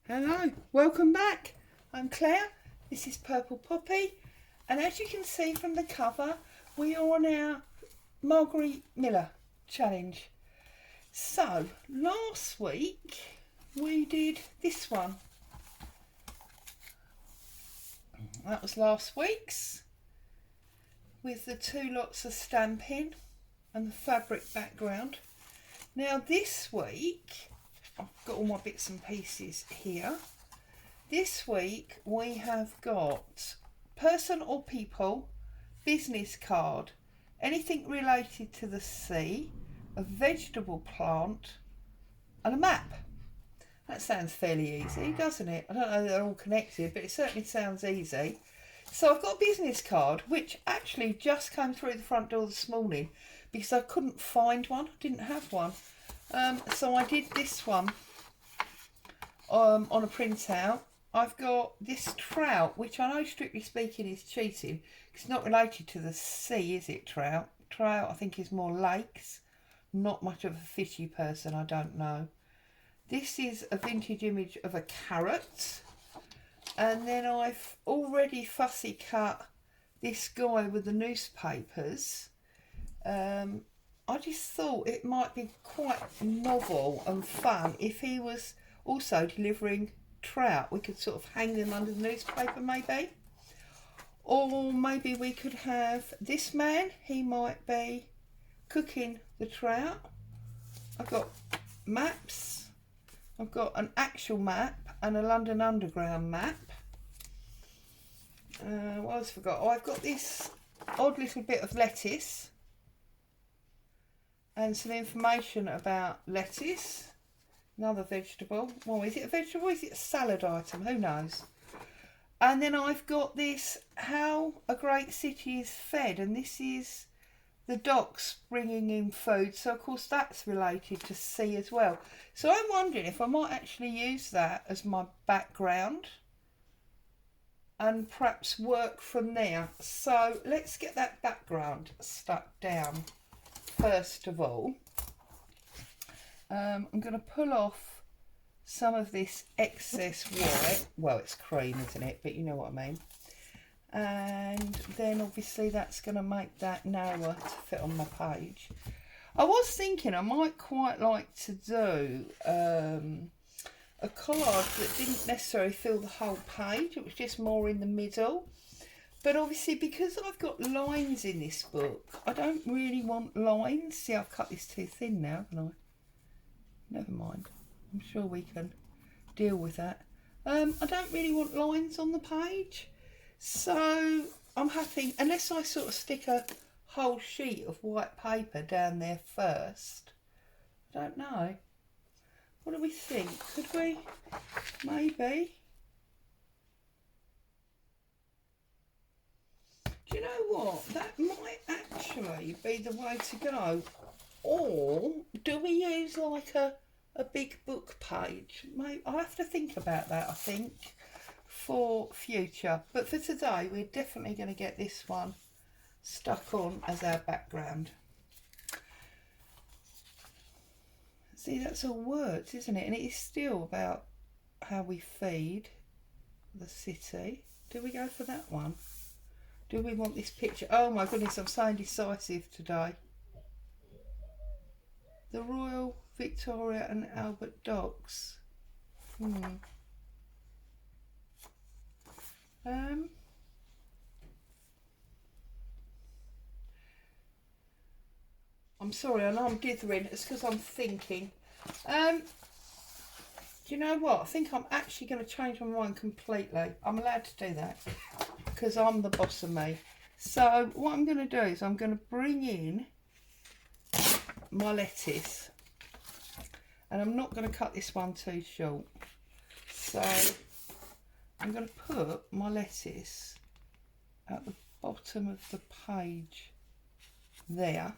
Hello, welcome back. I'm Claire. This is Purple Poppy, and as you can see from the cover, we are on our Marguerite Miller challenge. So, last week we did this one. That was last week's, with the 2 lots of stamping and the fabric background. Now this week, I've got all my bits and pieces here. This week we have got person or people, business card, anything related to the sea, a vegetable plant, and a map. That sounds fairly easy, doesn't it? I don't know if they're all connected, but it certainly sounds easy. So I've got a business card, which actually just came through the front door this morning because I couldn't find one, didn't have one. So I did this one on a printout. I've got this trout, which I know strictly speaking is cheating. It's not related to the sea, is it, trout? Trout, I think, is more lakes. Not much of a fishy person, I don't know. This is a vintage image of a carrot. And then I've already fussy cut this guy with the newspapers. I just thought it might be quite novel and fun if he was also delivering trout. We could sort of hang them under the newspaper maybe. Or maybe we could have this man, he might be cooking the trout. I've got maps. I've got an actual map and a London Underground map. What else have I got? Oh, I've got this odd little bit of lettuce and some information about lettuce. Another vegetable. Well, is it a vegetable or is it a salad item? Who knows? And then I've got this, how a great city is fed, and this is the docks bringing in food. So of course that's related to sea as well. So I'm wondering if I might actually use that as my background and perhaps work from there. So let's get that background stuck down first of all. I'm going to pull off some of this excess white. Well, it's cream, isn't it? But you know what I mean. And then obviously that's going to make that narrower to fit on my page. I was thinking I might quite like to do a collage that didn't necessarily fill the whole page. It was just more in the middle. But obviously because I've got lines in this book, I don't really want lines. See, I've cut this too thin now, haven't I? Never mind. I'm sure we can deal with that. I don't really want lines on the page. So I'm happy, unless I sort of stick a whole sheet of white paper down there first. I don't know. What do we think? Could we? Maybe. Do you know what? That might actually be the way to go. Or do we use like a big book page? Maybe I'll have to think about that, I think, for future. But for today, we're definitely going to get this one stuck on as our background. See, that's all words, isn't it? And it is still about how we feed the city. Do we go for that one? Do we want this picture? Oh my goodness, I'm so indecisive today. The Royal Victoria and Albert Docks. I'm sorry, I know I'm dithering. It's because I'm thinking. Do you know what? I think I'm actually going to change my mind completely. I'm allowed to do that because I'm the boss of me. So what I'm going to do is I'm going to bring in my lettuce, and I'm not going to cut this one too short. So I'm going to put my lettuce at the bottom of the page there,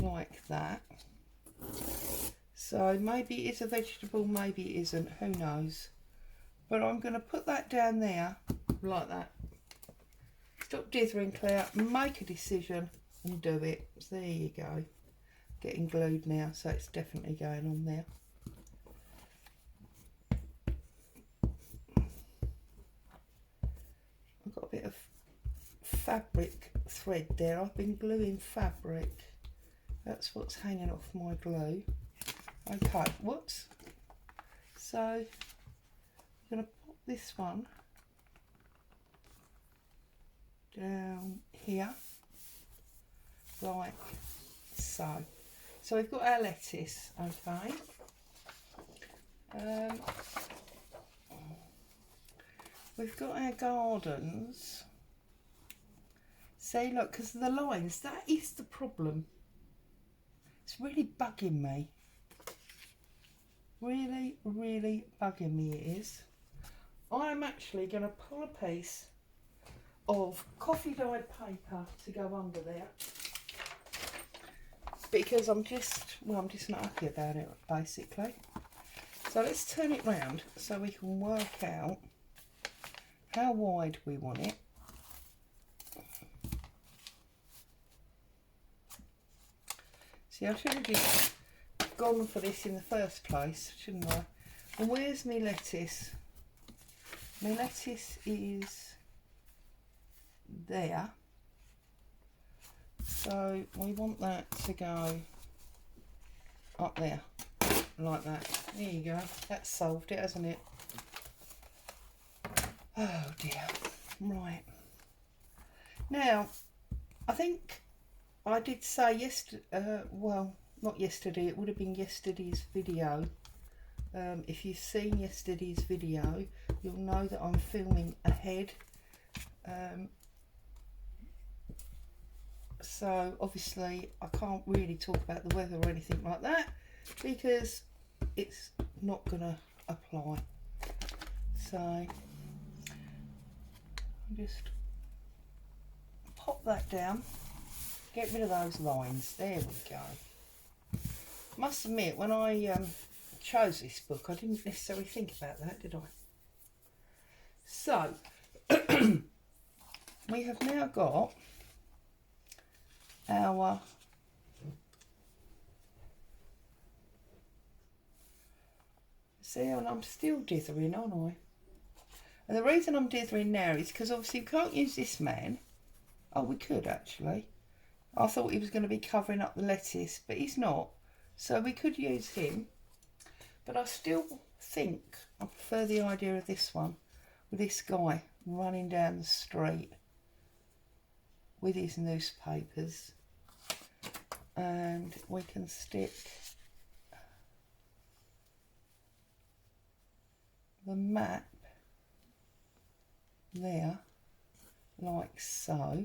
like that. So maybe it's a vegetable, maybe it isn't, who knows. But I'm going to put that down there like that. Stop dithering, Claire, make a decision and do it. So there you go. Getting glued now, so it's definitely going on there. bit of fabric thread there. I've been gluing fabric. That's what's hanging off my glue. Okay, whoops. So I'm going to pop this one down here, like so. So we've got our lettuce, okay. We've got our gardens. See, look, because of the lines, that is the problem. It's really bugging me. Really, really bugging me it is. I'm actually going to pull a piece of coffee dyed paper to go under there. Because I'm just not happy about it, basically. So let's turn it round so we can work out how wide we want it. See, I should have just gone for this in the first place, shouldn't I? And where's my lettuce? My lettuce is there. So we want that to go up there, like that. There you go. That's solved it, hasn't it? Oh dear. Right. Now, I think I did say yesterday, well, not yesterday, it would have been yesterday's video. If you've seen yesterday's video, you'll know that I'm filming ahead. So obviously I can't really talk about the weather or anything like that because it's not going to apply. So just pop that down, get rid of those lines. There we go. Must admit, when I chose this book, I didn't necessarily think about that, did I? So we have now got our see, and I'm still dithering, aren't I? And the reason I'm dithering now is because obviously we can't use this man. Oh, we could actually. I thought he was going to be covering up the lettuce, but he's not. So we could use him. But I still think I prefer the idea of this one, with this guy running down the street with his newspapers. And we can stick the map there, like so.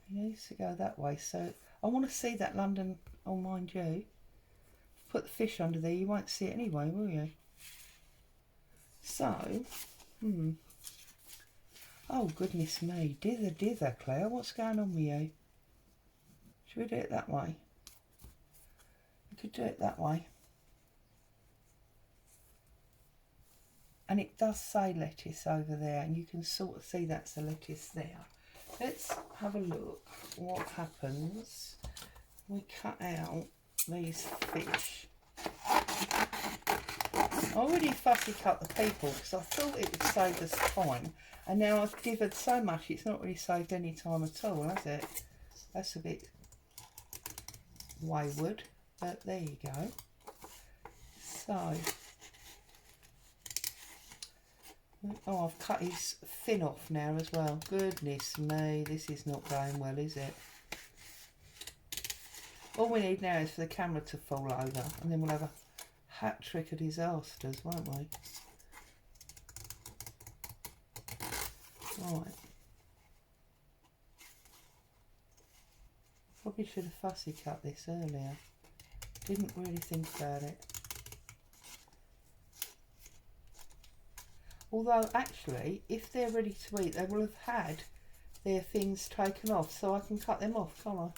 It needs to go that way, so I want to see that London. Oh, mind you, put the fish under there, you won't see it anyway, will you? So, oh goodness me, dither, Claire, what's going on with you? Should we do it that way? We could do it that way. And it does say lettuce over there, and you can sort of see that's the lettuce there. Let's have a look what happens. We cut out these fish. I already fussy cut the people because I thought it would save us time, and now I've dithered so much it's not really saved any time at all, has it? That's a bit wayward, but there you go. So, oh, I've cut his fin off now as well. Goodness me, this is not going well, is it? All we need now is for the camera to fall over, and then we'll have a hat trick of disasters, won't we? Right. Probably should have fussy cut this earlier. Didn't really think about it. Although actually, if they're ready to eat, they will have had their things taken off, so I can cut them off, can't I?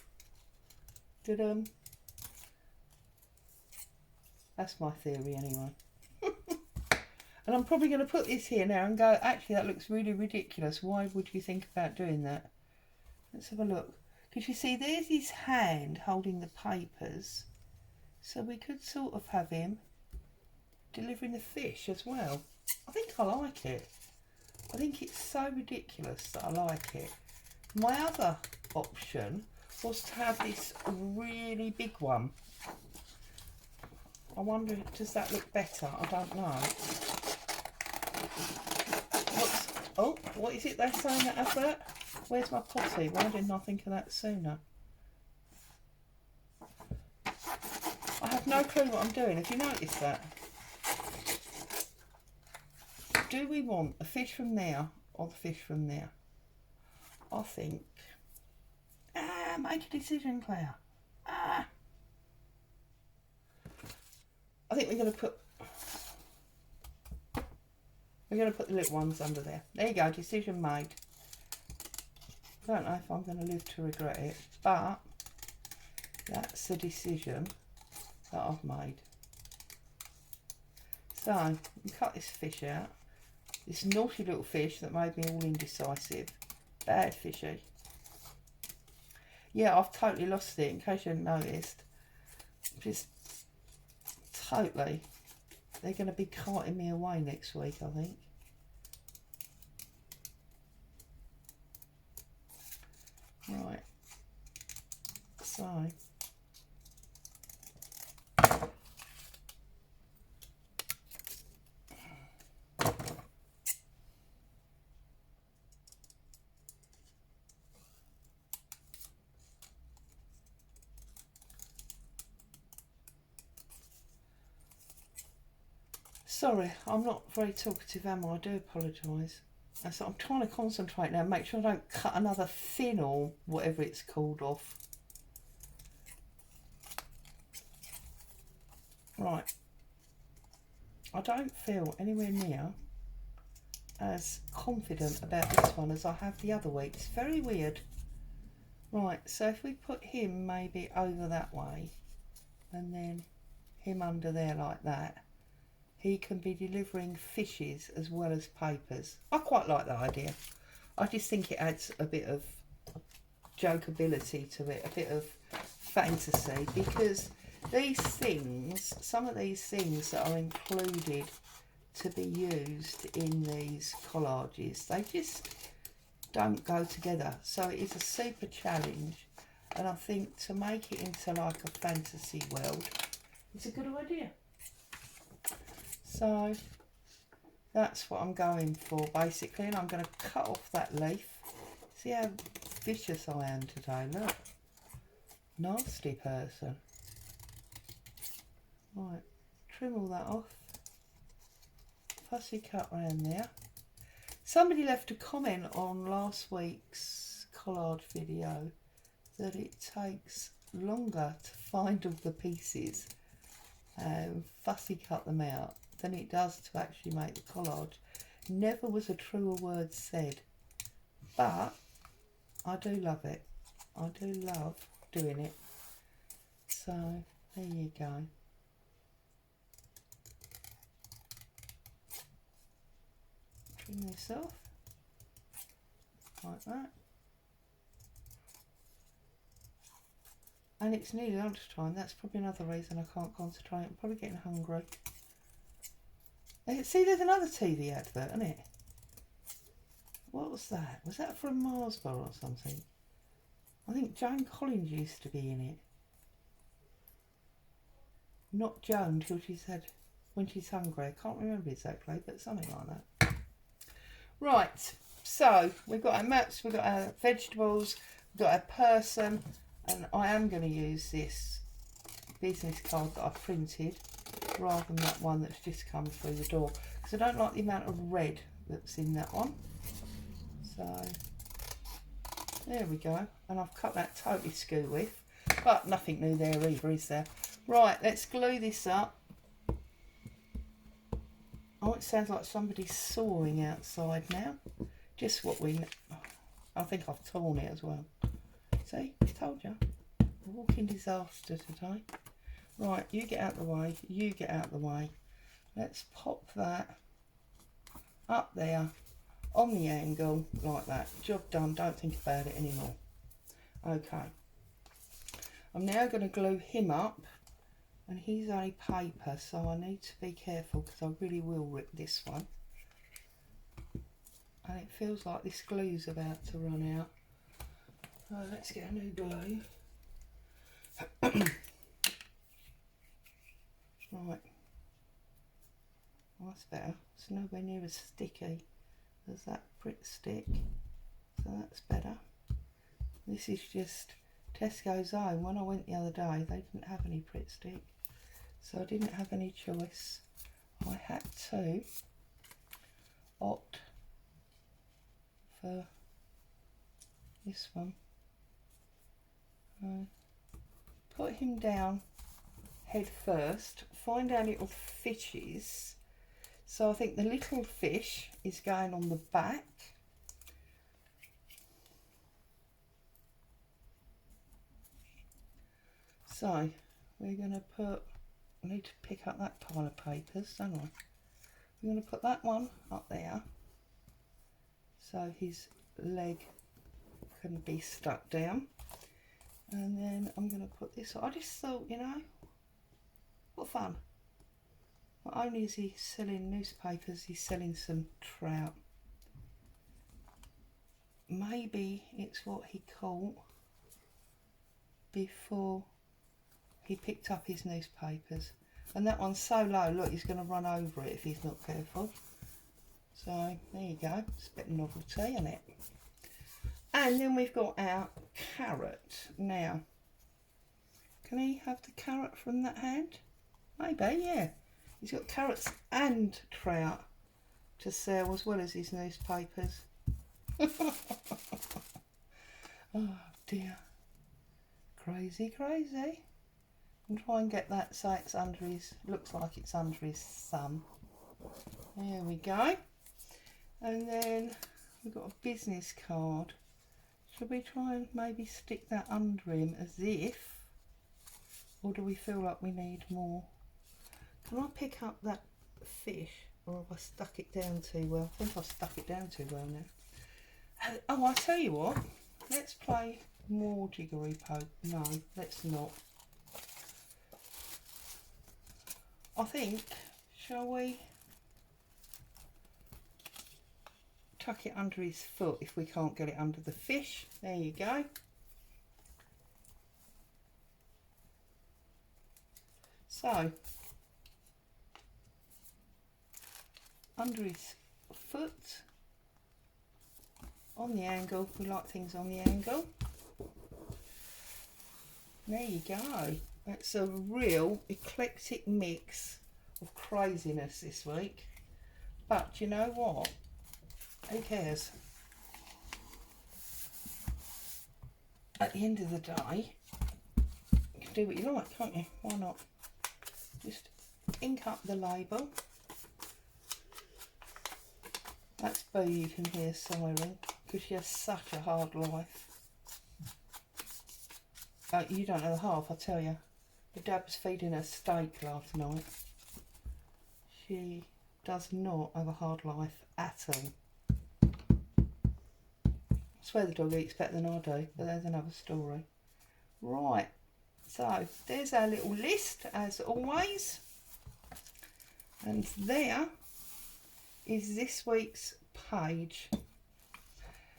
That's my theory anyway. And I'm probably going to put this here now and go, actually that looks really ridiculous. Why would you think about doing that? Let's have a look. Because you see, there's his hand holding the papers. So we could sort of have him delivering the fish as well. I think I like it. I think it's so ridiculous that I like it. My other option was to have this really big one. I wonder, does that look better? I don't know. What is it they're saying that advert? Where's my potty? Why didn't I think of that sooner? I have no clue what I'm doing. Have you noticed that? Do we want the fish from there or the fish from there? I think... make a decision, Claire. I think we're going to put the little ones under there. There you go, decision made. I don't know if I'm going to live to regret it, but that's the decision that I've made. So, we cut this fish out. This naughty little fish that made me all indecisive. Bad fishy. Yeah, I've totally lost it, in case you hadn't noticed. Just totally. They're going to be carting me away next week, I think. Right. So. Sorry, I'm not very talkative, am I? I do apologise. So I'm trying to concentrate now, make sure I don't cut another fin or whatever it's called off. Right. I don't feel anywhere near as confident about this one as I have the other week. It's very weird. Right, so if we put him maybe over that way and then him under there like that, he can be delivering fishes as well as papers. I quite like that idea. I just think it adds a bit of jokeability to it, a bit of fantasy, because these things, some of these things that are included to be used in these collages, they just don't go together. So it is a super challenge, and I think to make it into like a fantasy world, it's a good idea. So that's what I'm going for basically, and I'm going to cut off that leaf. See how vicious I am today, look. Nasty person. Right, trim all that off. Fussy cut around there. Somebody left a comment on last week's collage video that it takes longer to find all the pieces and fussy cut them out than it does to actually make the collage. Never was a truer word said, but I do love it. I do love doing it. So there you go. Trim this off like that. And it's nearly lunchtime. That's probably another reason I can't concentrate. I'm probably getting hungry. See, there's another TV advert, isn't it? What was that? Was that from Mars Bar or something? I think Joan Collins used to be in it. Not Joan till she said when she's hungry. I can't remember exactly, but something like that. Right, so we've got our maps, we've got our vegetables, we've got our person, and I am going to use this business card that I printed rather than that one that's just come through the door, because I don't like the amount of red that's in that one. So there we go, and I've cut that totally skew with, but nothing new there either, is there? Right, let's glue this up. Oh, it sounds like somebody's sawing outside now. Just what we... I think I've torn it as well. See, I told you. A walking disaster today. Right, you get out the way, you get out the way. Let's pop that up there on the angle like that. Job done, don't think about it anymore. Okay. I'm now going to glue him up. And he's only paper, so I need to be careful because I really will rip this one. and it feels like this glue's about to run out. So let's get a new glue. Right, that's better. It's nowhere near as sticky as that Pritt stick, so that's better. This is just Tesco's own. When I went the other day, they didn't have any Pritt stick, so I didn't have any choice. I had to opt for this one. Put him down head first, find our little fishes. So I think the little fish is going on the back. So we're going to put, I need to pick up that pile of papers, don't I? I'm going to put that one up there so his leg can be stuck down. And then I'm going to put this, I just thought, you know, what fun. Not only is he selling newspapers, he's selling some trout. Maybe it's what he caught before he picked up his newspapers. And that one's so low, look, he's going to run over it if he's not careful. So there you go, it's a bit of novelty, isn't it? And then we've got our carrot. Now, can he have the carrot from that hand? Maybe, yeah. He's got carrots and trout to sell as well as his newspapers. Oh dear. Crazy, crazy. And try and get that so it's under his, looks like it's under his thumb. There we go. And then we've got a business card. Should we try and maybe stick that under him as if, or do we feel like we need more? Can I pick up that fish, or have I stuck it down too well? I think I've stuck it down too well now. Oh, I tell you what, let's play more jiggery poke. No, let's not. I think, shall we tuck it under his foot if we can't get it under the fish? There you go. So, under his foot, on the angle, we like things on the angle. There you go. It's a real eclectic mix of craziness this week. But you know what? Who cares? At the end of the day, you can do what you like, can't you? Why not? Just ink up the label. That's Boo you can hear sighing because she has such a hard life. You don't know the half, I tell you. Your dad was feeding her steak last night. She does not have a hard life at all. I swear the dog eats better than I do, but there's another story. Right, so there's our little list as always. And there is this week's page.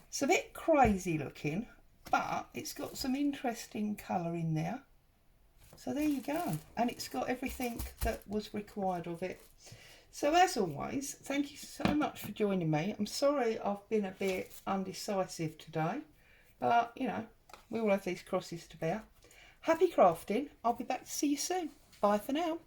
It's a bit crazy looking, but it's got some interesting colour in there. So there you go. And it's got everything that was required of it. So as always, thank you so much for joining me. I'm sorry I've been a bit undecisive today, but you know, we all have these crosses to bear. Happy crafting. I'll be back to see you soon. Bye for now.